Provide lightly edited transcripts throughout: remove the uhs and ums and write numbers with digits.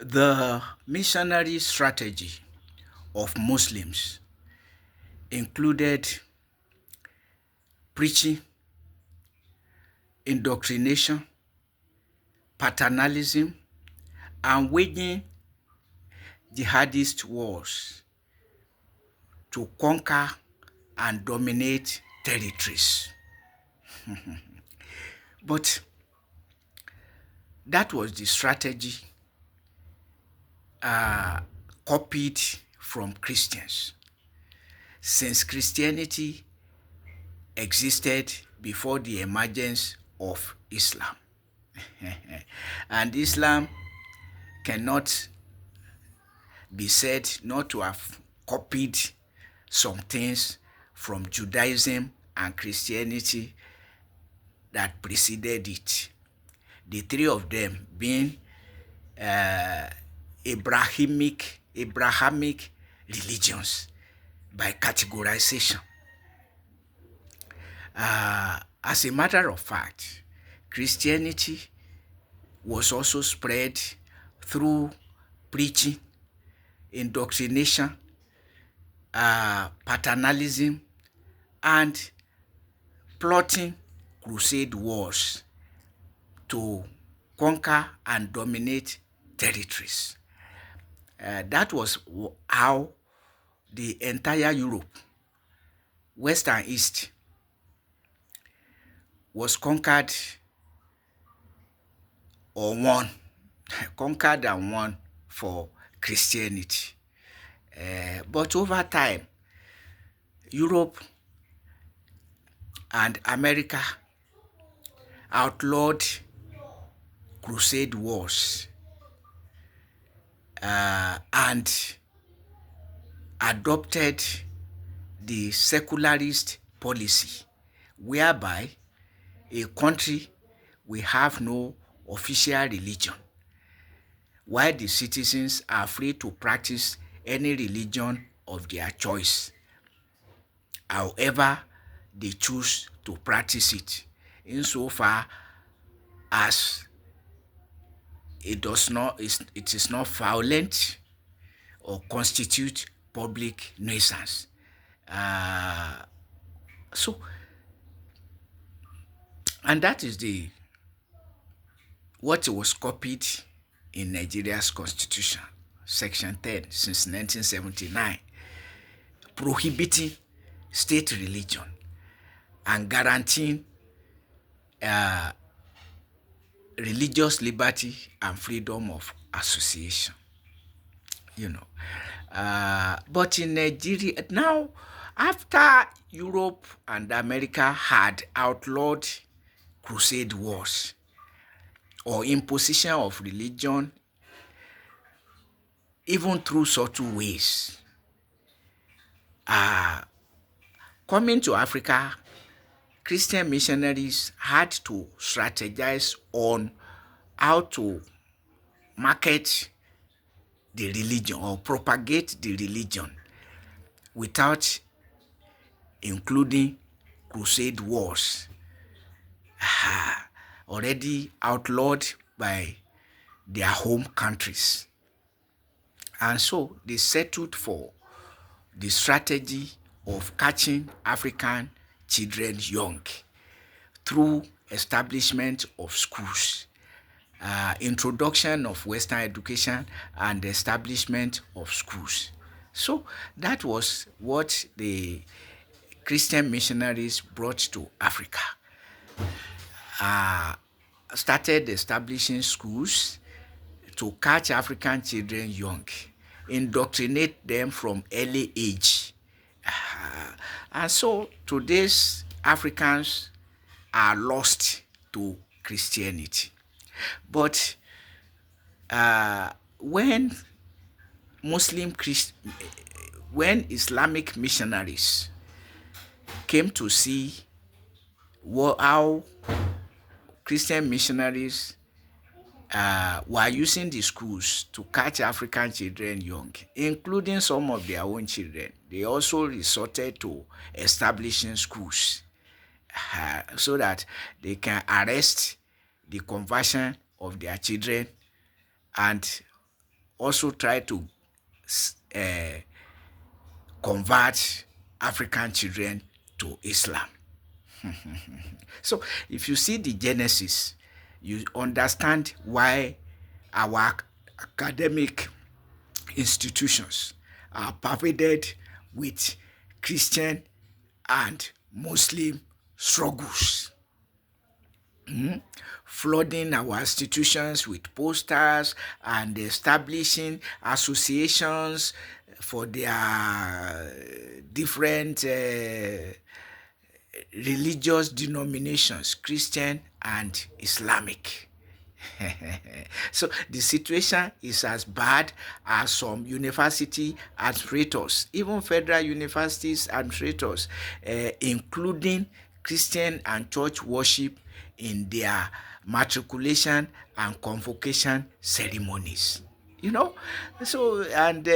The missionary strategy of Muslims included preaching, indoctrination, paternalism, and waging jihadist wars to conquer and dominate territories. But that was the strategy copied from Christians, since Christianity existed before the emergence of Islam. And Islam cannot be said not to have copied some things from Judaism and Christianity that preceded it. The three of them being Abrahamic religions by categorization. As a matter of fact, Christianity was also spread through preaching, indoctrination, paternalism, and plotting crusade wars to conquer and dominate territories. That was how the entire Europe, West and East, was conquered or won, conquered and won for Christianity. But over time, Europe and America outlawed crusade wars and adopted the secularist policy, whereby a country will have no official religion, while the citizens are free to practice any religion of their choice, however they choose to practice it, insofar as it is not violent or constitute public nuisance. So, and that is what was copied in Nigeria's constitution, section 10, since 1979, prohibiting state religion and guaranteeing religious liberty and freedom of association. But in Nigeria now, after Europe and America had outlawed crusade wars or imposition of religion, even through subtle ways, coming to Africa, Christian missionaries had to strategize on how to market the religion or propagate the religion without including crusade wars already outlawed by their home countries. And so they settled for the strategy of catching African children young through establishment of schools, introduction of Western education, and establishment of schools. So that was what the Christian missionaries brought to Africa. Started establishing schools to catch African children young, indoctrinate them from early age. And so today's Africans are lost to Christianity. But when Muslim Christ, when Islamic missionaries came to see how Christian missionaries were using the schools to catch African children young, including some of their own children, they also resorted to establishing schools so that they can arrest the conversion of their children and also tried to uh, convert African children to Islam. So if you see the genesis, you understand why our academic institutions are pervaded with Christian and Muslim struggles, flooding our institutions with posters and establishing associations for their different religious denominations, Christian and Islamic. So the situation is as bad as some university administrators, even federal universities administrators, including Christian and church worship in their matriculation and convocation ceremonies. You know, so and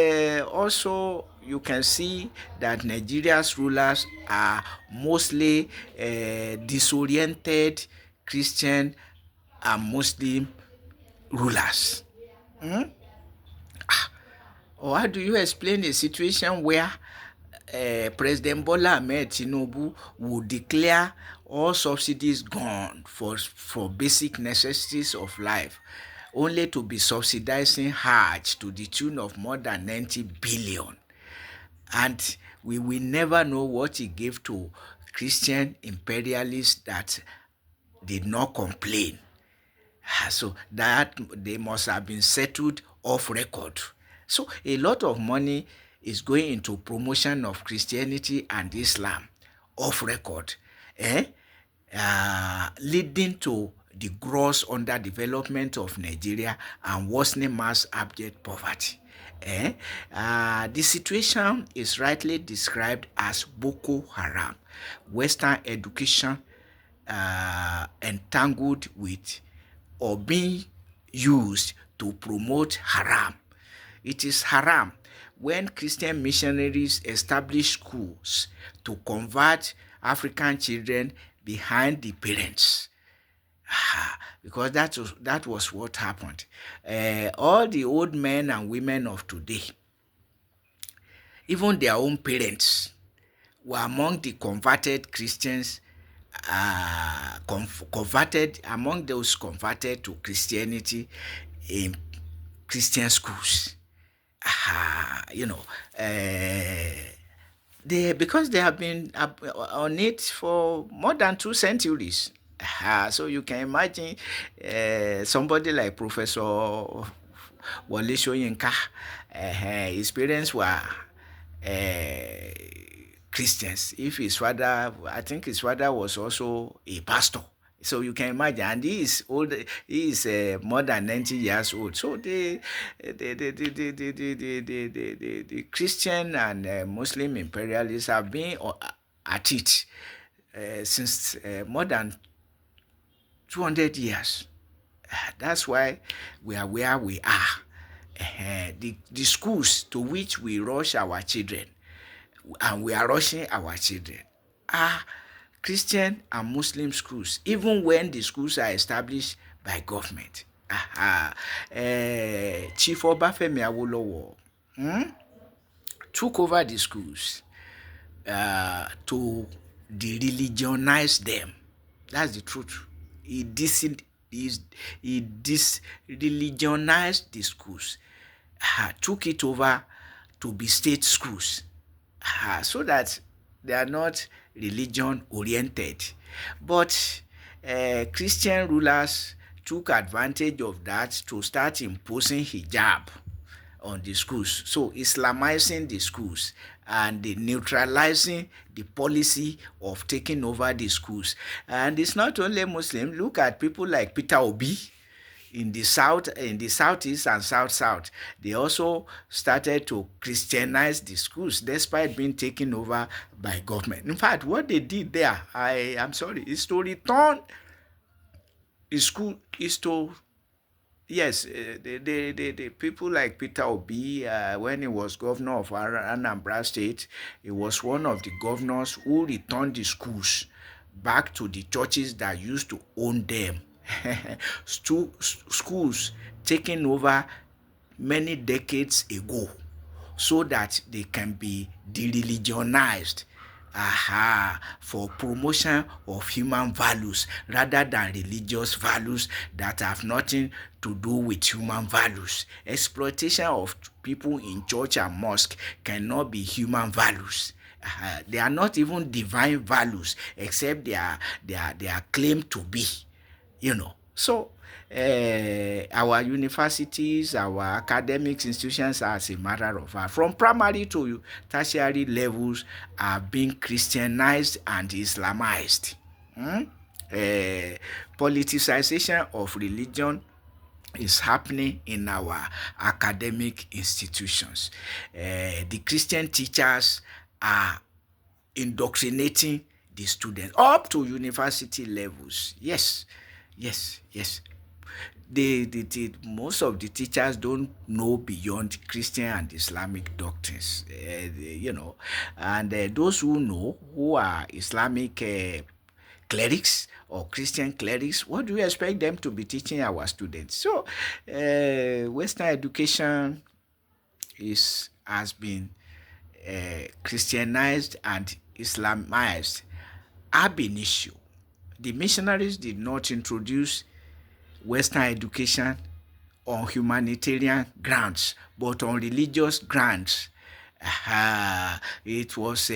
also you can see that Nigeria's rulers are mostly disoriented Christian and Muslim rulers. Or how do you explain a situation where President Bola Ahmed Tinubu would declare all subsidies gone for basic necessities of life, only to be subsidizing Hajj to the tune of more than 90 billion? And we will never know what he gave to Christian imperialists that did not complain. So that they must have been settled off record. So a lot of money is going into promotion of Christianity and Islam off record, eh? Leading to the gross underdevelopment of Nigeria and worsening mass abject poverty. The situation is rightly described as Boko Haram, Western education entangled with or being used to promote haram. It is haram when Christian missionaries establish schools to convert African children behind the parents. Because that was what happened. All the old men and women of today, even their own parents, were among the converted Christians, converted among those converted to Christianity in Christian schools. You know, because they have been on it for more than 2 centuries. So you can imagine somebody like Professor Wole Soyinka, his parents were Christians. If his father, I think his father was also a pastor. So you can imagine, and he is old. He is more than 90 years old. So the Christian and Muslim imperialists have been at it since more than 200 years. That's why we are where we are. The schools to which we rush our children, and we are rushing our children, are Christian and Muslim schools, even when the schools are established by government. Chief Obafemi Awolowo took over the schools to de-religionize them. That's the truth. He dis-religionized the schools, took it over to be state schools, so that they are not religion oriented. But Christian rulers took advantage of that to start imposing hijab on the schools, so Islamizing the schools and neutralizing the policy of taking over the schools. And it's not only Muslim. Look at people like Peter Obi in the southeast and south. They also started to Christianize the schools despite being taken over by government. In fact, what they did there, I'm sorry, is to return the school, is to, yes, the people like Peter Obi, when he was governor of Anambra State, he was one of the governors who returned the schools back to the churches that used to own them. Schools taken over many decades ago so that they can be de-religionized, for promotion of human values rather than religious values that have nothing to do with human values. Exploitation of people in church and mosque cannot be human values. They are not even divine values except they are claimed to be, So our universities, our academic institutions, as a matter of fact, from primary to tertiary levels, are being Christianized and Islamized. Hmm? Politicization of religion is happening in our academic institutions. The Christian teachers are indoctrinating the students up to university levels. Yes, yes, yes. Most of the teachers don't know beyond Christian and Islamic doctrines, and those who know, who are Islamic clerics or Christian clerics, what do you expect them to be teaching our students? So, Western education has been Christianized and Islamized ab initio. The missionaries did not introduce Western education on humanitarian grounds, but on religious grounds. It was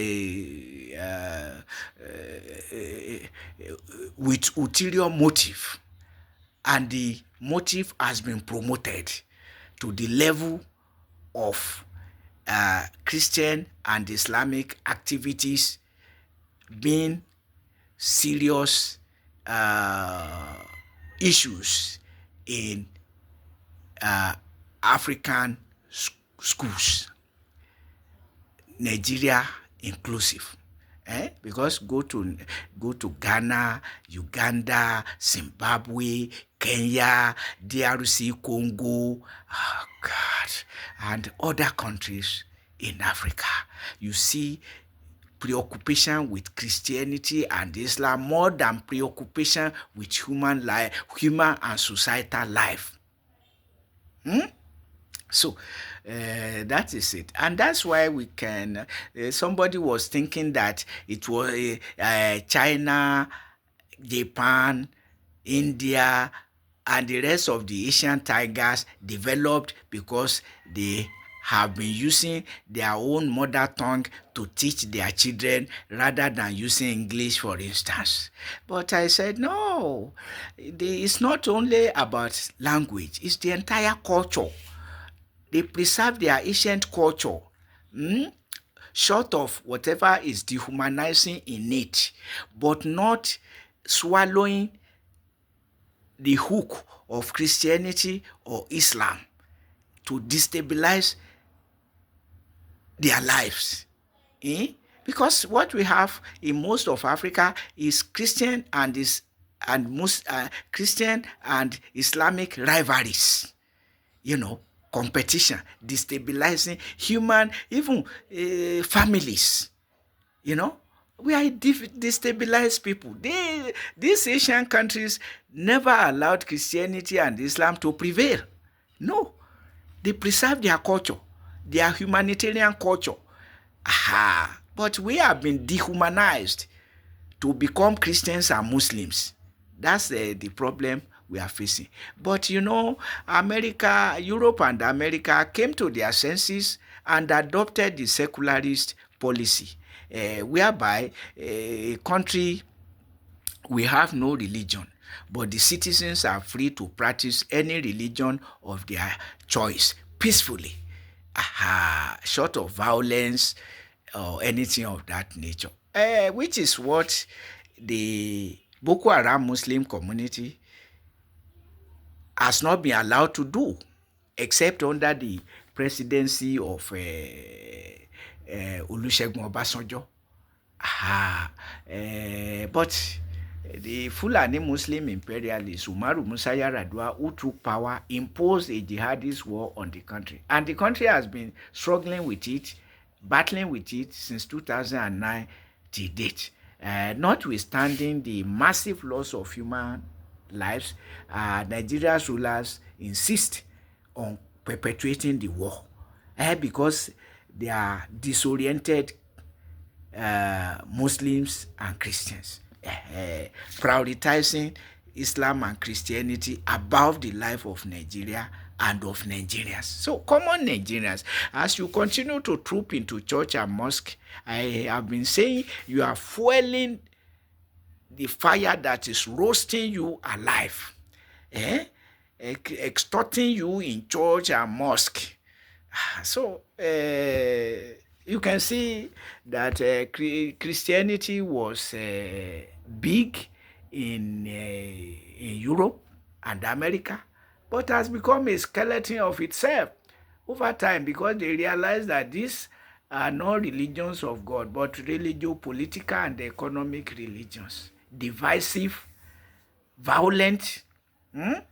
with ulterior motive, and the motive has been promoted to the level of Christian and Islamic activities being serious issues in African schools, Nigeria inclusive. Because go to Ghana, Uganda, Zimbabwe, Kenya, DRC, Congo, God, and other countries in Africa, you see preoccupation with Christianity and Islam more than preoccupation with human life, human and societal life. So that is it, and that's why we can. Somebody was thinking that it was China, Japan, India, and the rest of the Asian tigers developed because they have been using their own mother tongue to teach their children rather than using English, for instance. But I said, no, it's not only about language, it's the entire culture. They preserve their ancient culture, short of whatever is dehumanizing in it, but not swallowing the hook of Christianity or Islam to destabilize their lives. Because what we have in most of Africa is Christian and Christian and Islamic rivalries. Competition, destabilizing human, even families. We are destabilized people. These Asian countries never allowed Christianity and Islam to prevail. No, they preserve their culture, their humanitarian culture. But we have been dehumanized to become Christians and Muslims. That's the problem we are facing. But America, Europe and America came to their senses and adopted the secularist policy, whereby a country we have no religion, but the citizens are free to practice any religion of their choice peacefully, short of violence or anything of that nature, which is what the Boko Haram Muslim community has not been allowed to do, except under the presidency of Olusegun Obasanjo. But the Fulani Muslim imperialist Umaru Musa Yar'Adua, who took power, imposed a jihadist war on the country. And the country has been struggling with it, battling with it since 2009 till date. Notwithstanding the massive loss of human lives, Nigeria's rulers insist on perpetuating the war, because they are disoriented Muslims and Christians, prioritizing Islam and Christianity above the life of Nigeria and of Nigerians. So, common Nigerians, as you continue to troop into church and mosque, I have been saying you are fueling the fire that is roasting you alive, eh? Extorting you in church and mosque. So you can see that Christianity was big in Europe and America, but has become a skeleton of itself over time because they realize that these are not religions of God, but religio-political and economic religions, divisive, violent, and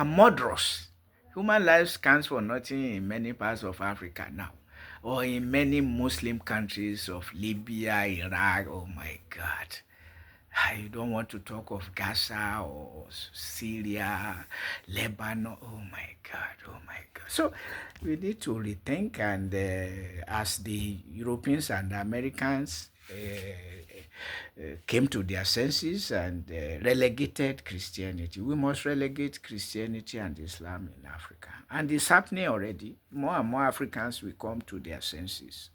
murderous. Human life counts for nothing in many parts of Africa now, or in many Muslim countries of Libya, Iraq. Oh my God. You don't want to talk of Gaza or Syria, Lebanon. Oh my God, oh my God. So we need to rethink, and as the Europeans and the Americans came to their senses and relegated Christianity, we must relegate Christianity and Islam in Africa. And it's happening already. More and more Africans will come to their senses